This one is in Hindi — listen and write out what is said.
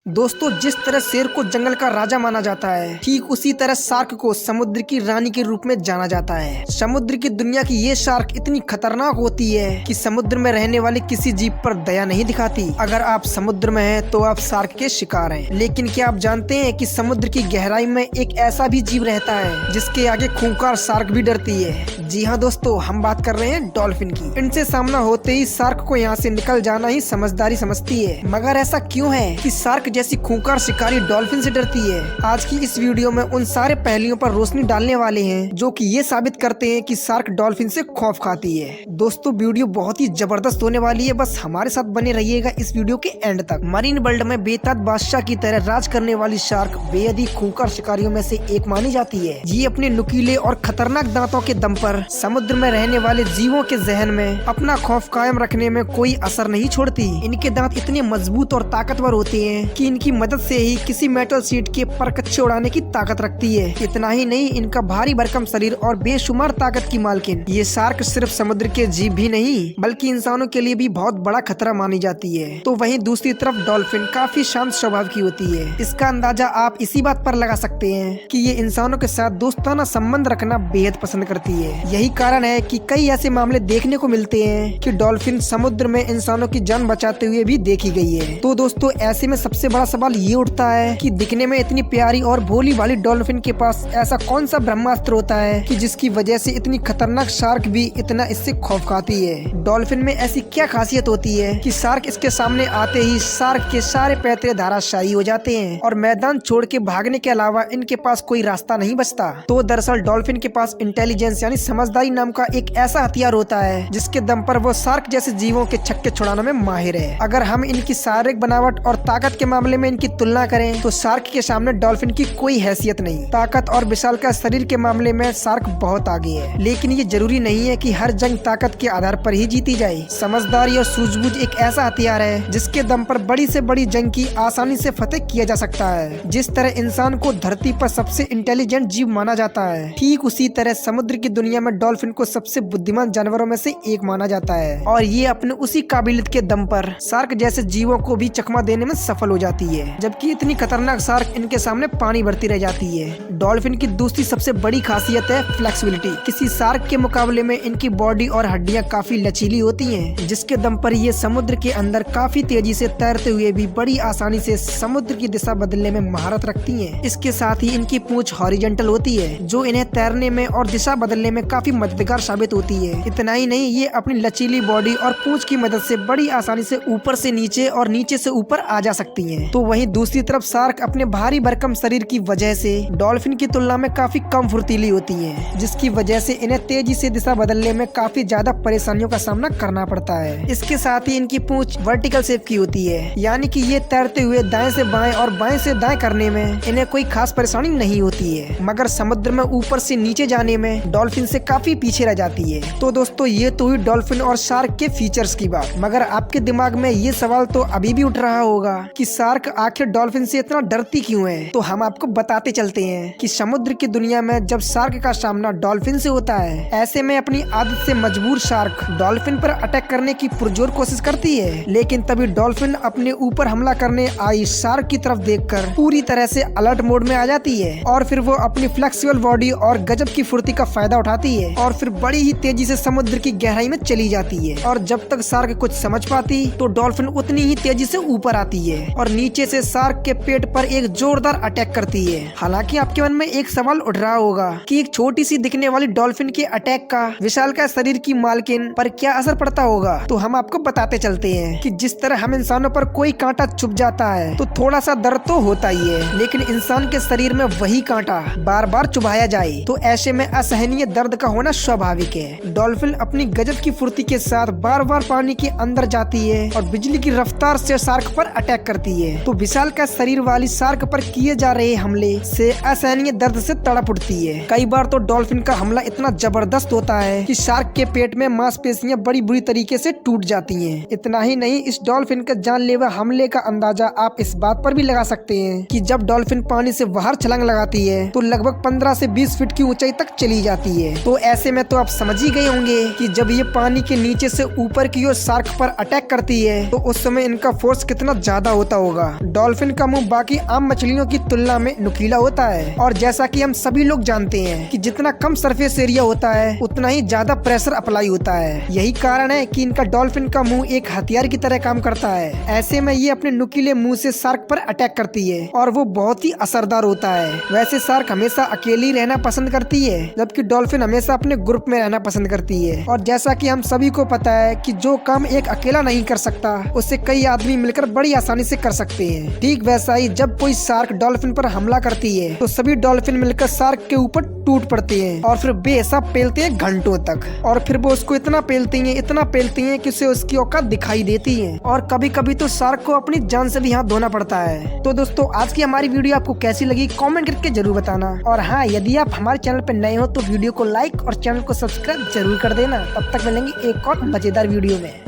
दोस्तों, जिस तरह शेर को जंगल का राजा माना जाता है, ठीक उसी तरह शार्क को समुद्र की रानी के रूप में जाना जाता है। समुद्र की दुनिया की ये शार्क इतनी खतरनाक होती है कि समुद्र में रहने वाले किसी जीव पर दया नहीं दिखाती। अगर आप समुद्र में हैं तो आप शार्क के शिकार हैं। लेकिन क्या आप जानते हैं कि समुद्र की गहराई में एक ऐसा भी जीव रहता है जिसके आगे खूंखार शार्क भी डरती है। जी हाँ दोस्तों, हम बात कर रहे हैं डॉल्फिन की। इनसे सामना होते ही शार्क को यहाँ से निकल जाना ही समझदारी समझती है। मगर ऐसा क्यों है कि शार्क जैसी खूंखार शिकारी डॉल्फिन से डरती है? आज की इस वीडियो में उन सारे पहलुओं पर रोशनी डालने वाले हैं जो कि ये साबित करते हैं कि शार्क डॉल्फिन से खौफ खाती है। दोस्तों, वीडियो बहुत ही जबरदस्त होने वाली है, बस हमारे साथ बने रहिएगा इस वीडियो के एंड तक। मरीन वर्ल्ड में बेताज बादशाह की तरह राज करने वाली शार्क बेहद ही खूंखार शिकारियों में से एक मानी जाती है। ये अपने नुकीले और खतरनाक दांतों के दम पर समुद्र में रहने वाले जीवों के जहन में अपना खौफ कायम रखने में कोई असर नहीं छोड़ती। इनके दांत इतने मजबूत और ताकतवर होते हैं कि इनकी मदद से ही किसी मेटल शीट के पर कच्चे उड़ाने की ताकत रखती है। इतना ही नहीं, इनका भारी भरकम शरीर और बेशुमार ताकत की मालकिन ये शार्क सिर्फ समुद्र के जीव भी नहीं बल्कि इंसानों के लिए भी बहुत बड़ा खतरा मानी जाती है। तो वहीं दूसरी तरफ डॉल्फिन काफी शांत स्वभाव की होती है। इसका अंदाजा आप इसी बात पर लगा सकते हैं कि ये इंसानों के साथ दोस्ताना संबंध रखना बेहद पसंद करती है। यही कारण है कि कई ऐसे मामले देखने को मिलते हैं कि डॉल्फिन समुद्र में इंसानों की जान बचाते हुए भी देखी गई है। तो दोस्तों, ऐसे में सबसे बड़ा सवाल ये उठता है कि दिखने में इतनी प्यारी और भोली वाली डॉल्फिन के पास ऐसा कौन सा ब्रह्मास्त्र होता है कि जिसकी वजह से इतनी खतरनाक शार्क भी इतना इससे खौफ खाती है? डॉल्फिन में ऐसी क्या खासियत होती है कि शार्क इसके सामने आते ही शार्क के सारे पैतरे धाराशायी हो जाते हैं और मैदान छोड़ के भागने के अलावा इनके पास कोई रास्ता नहीं बचता? तो दरअसल डॉल्फिन के पास इंटेलिजेंस यानी समझदारी नाम का एक ऐसा हथियार होता है जिसके दम पर वो शार्क जैसे जीवों के छक्के छुड़ाने में माहिर है। अगर हम इनकी शारीरिक बनावट और ताकत के मामले में इनकी तुलना करें तो शार्क के सामने डॉल्फिन की कोई हैसियत नहीं। ताकत और विशालकाय शरीर के मामले में शार्क बहुत आगे है, लेकिन ये जरूरी नहीं है कि हर जंग ताकत के आधार पर ही जीती जाए। समझदारी और सूझबूझ एक ऐसा हथियार है जिसके दम पर बड़ी से बड़ी जंग की आसानी से फतेह किया जा सकता है। जिस तरह इंसान को धरती पर सबसे इंटेलिजेंट जीव माना जाता है, ठीक उसी तरह समुद्र की दुनिया में डॉल्फिन को सबसे बुद्धिमान जानवरों में से एक माना जाता है और ये अपने उसी काबिलियत के दम पर शार्क जैसे जीवों को भी चकमा देने में सफल हो जाती है, जबकि इतनी खतरनाक शार्क इनके सामने पानी भरती रह जाती है। डॉल्फिन की दूसरी सबसे बड़ी खासियत है फ्लेक्सिबिलिटी। किसी शार्क के मुकाबले में इनकी बॉडी और हड्डियां काफी लचीली होती हैं, जिसके दम पर ये समुद्र के अंदर काफी तेजी से तैरते हुए भी बड़ी आसानी से समुद्र की दिशा बदलने में महारत रखती हैं। इसके साथ ही इनकी पूंछ हॉरिजॉन्टल होती है जो इन्हें तैरने में और दिशा बदलने में काफी मददगार साबित होती है। इतना ही नहीं, ये अपनी लचीली बॉडी और पूंछ की मदद से बड़ी आसानी से ऊपर से नीचे और नीचे से ऊपर आ जा सकती हैं। तो वहीं दूसरी तरफ शार्क अपने भारी भरकम शरीर की वजह से डॉल्फिन की तुलना में काफी कम फुर्तीली होती है, जिसकी वजह से इन्हें तेजी से दिशा बदलने में काफी ज्यादा परेशानियों का सामना करना पड़ता है। इसके साथ ही इनकी पूंछ वर्टिकल शेप की होती है, यानी कि ये तैरते हुए दाएं से बाएं और बाएं से दाएं करने में इन्हें कोई खास परेशानी नहीं होती है, मगर समुद्र में ऊपर से नीचे जाने में डॉल्फिन से काफी पीछे रह जाती है। तो दोस्तों, ये तो हुई डॉल्फिन और शार्क के फीचर्स की बात, मगर आपके दिमाग में ये सवाल तो अभी भी उठ रहा होगा कि शार्क आखिर डॉल्फिन से इतना डरती क्यों है? तो हम आपको बताते चलते हैं कि समुद्र की दुनिया में जब शार्क का सामना डॉल्फिन से होता है, ऐसे में अपनी आदत से मजबूर शार्क डॉल्फिन पर अटैक करने की पुरजोर कोशिश करती है, लेकिन तभी डॉल्फिन अपने ऊपर हमला करने आई शार्क की तरफ देखकर पूरी तरह से अलर्ट मोड में आ जाती है और फिर वो अपनी फ्लेक्सिबल बॉडी और गजब की फुर्ती का फायदा उठाती है और फिर बड़ी ही तेजी से समुद्र की गहराई में चली जाती है। और जब तक शार्क कुछ समझ पाती तो डॉल्फिन उतनी ही तेजी से ऊपर आती है और नीचे से शार्क के पेट पर एक जोरदार अटैक करती है। हालांकि आपके मन में एक सवाल उठ रहा होगा कि एक छोटी सी दिखने वाली डॉल्फिन के अटैक का विशालकाय शरीर की मालकिन पर क्या असर पड़ता होगा? तो हम आपको बताते चलते हैं कि जिस तरह हम इंसानों पर कोई कांटा चुभ जाता है तो थोड़ा सा दर्द तो होता ही है, लेकिन इंसान के शरीर में वही कांटा बार बार चुभाया जाए तो ऐसे में असहनीय दर्द का होना स्वाभाविक है। डॉल्फिन अपनी गजब की फुर्ती के साथ बार बार पानी के अंदर जाती है और बिजली की रफ्तार से शार्क पर अटैक करती है। तो विशालकाय शरीर वाली शार्क पर किए जा रहे हमले से असहनीय दर्द से तड़प उठती है। कई बार तो डॉल्फिन का हमला इतना जबरदस्त होता है कि शार्क के पेट में मांसपेशियां बड़ी बुरी तरीके से टूट जाती हैं। इतना ही नहीं, इस डॉल्फिन के जानलेवा हमले का अंदाजा आप इस बात पर भी लगा सकते हैं कि जब डॉल्फिन पानी से बाहर छलांग लगाती है तो लगभग 15 से 20 फीट की ऊंचाई तक चली जाती है। तो ऐसे में तो आप समझ ही गए होंगे कि जब ये पानी के नीचे से ऊपर की ओर शार्क पर अटैक करती है तो उस समय इनका फोर्स कितना ज्यादा होता होगा। होगा। डॉल्फिन का मुंह बाकी आम मछलियों की तुलना में नुकीला होता है और जैसा कि हम सभी लोग जानते हैं कि जितना कम सरफेस एरिया होता है उतना ही ज्यादा प्रेशर अप्लाई होता है। यही कारण है कि इनका डॉल्फिन का मुंह एक हथियार की तरह काम करता है। ऐसे में ये अपने नुकीले मुंह से शार्क पर अटैक करती है और वो बहुत ही असरदार होता है। वैसे शार्क हमेशा अकेली रहना पसंद करती है, जबकि डॉल्फिन हमेशा अपने ग्रुप में रहना पसंद करती है। और जैसा कि हम सभी को पता है कि जो काम एक अकेला नहीं कर सकता उसे कई आदमी मिलकर बड़ी आसानी से कर सकते हैं। ठीक वैसा ही जब कोई शार्क डॉल्फिन पर हमला करती है तो सभी डॉल्फिन मिलकर शार्क के ऊपर टूट पड़ते हैं और फिर बेहिसाब पेलते हैं घंटों तक। और फिर वो उसको इतना पेलती हैं कि उसे उसकी औकात दिखाई देती है और कभी कभी तो शार्क को अपनी जान से भी हाथ धोना पड़ता है। तो दोस्तों, आज की हमारी वीडियो आपको कैसी लगी कमेंट करके जरूर बताना। और हाँ, यदि आप हमारे चैनल पर नए हो तो वीडियो को लाइक और चैनल को सब्सक्राइब जरूर कर देना। तब तक मिलेंगे एक और मजेदार वीडियो में।